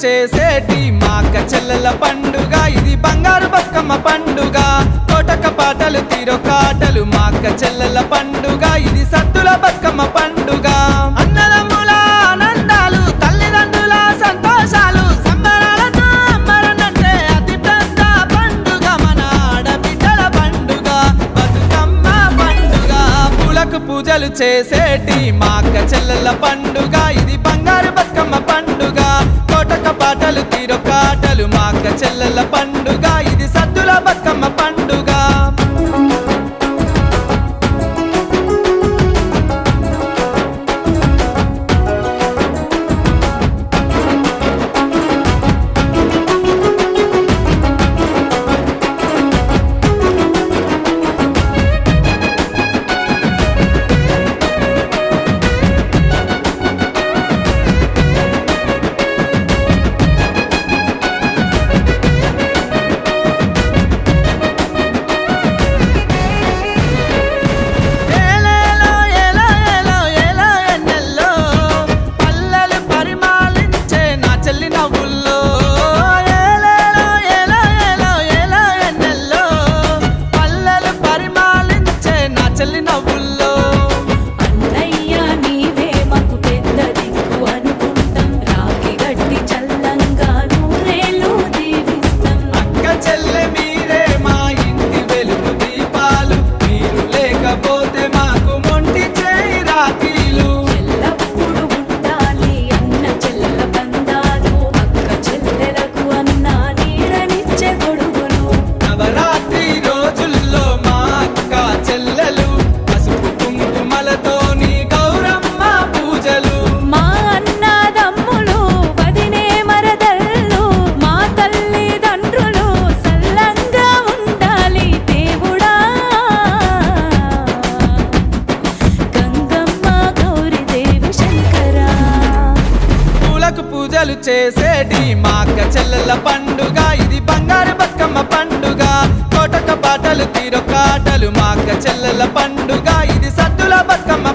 చేసేటి మా అక్క చెల్లెల పండుగ ఇది బంగారు బతుకమ్మ పండుగ కోటక పాటలు తీరొకాటలు మా అక్క చెల్లెల పండుగ ఇది సద్దుల బతుకమ్మ పండుగ అన్నదమ్ముల ఆనందాలు తల్లిదండ్రుల సంతోషాలు సంబరాలతో అమ్మరనంటే అతి పెద్ద పండుగ మన ఆడబిడ్డల పండుగ బతుకమ్మ పండుగ పూలకు పూజలు చేసేటి మా అక్క చెల్లెల పండుగ ఇది బంగారు బతుకమ్మ పండుగ కోటక పాటలు తీరొకాటలు మా అక్క చెల్లెల పండుగ ఇది సద్దుల బతుకమ్మ పండుగ పూజలు చేసేటి మా అక్క చెల్లెల పండుగ ఇది బంగారు బతుకమ్మ పండుగ కోటక పాటలు తీరొకాటలు మా అక్క చెల్లెల పండుగ ఇది సద్దుల బతుకమ్మ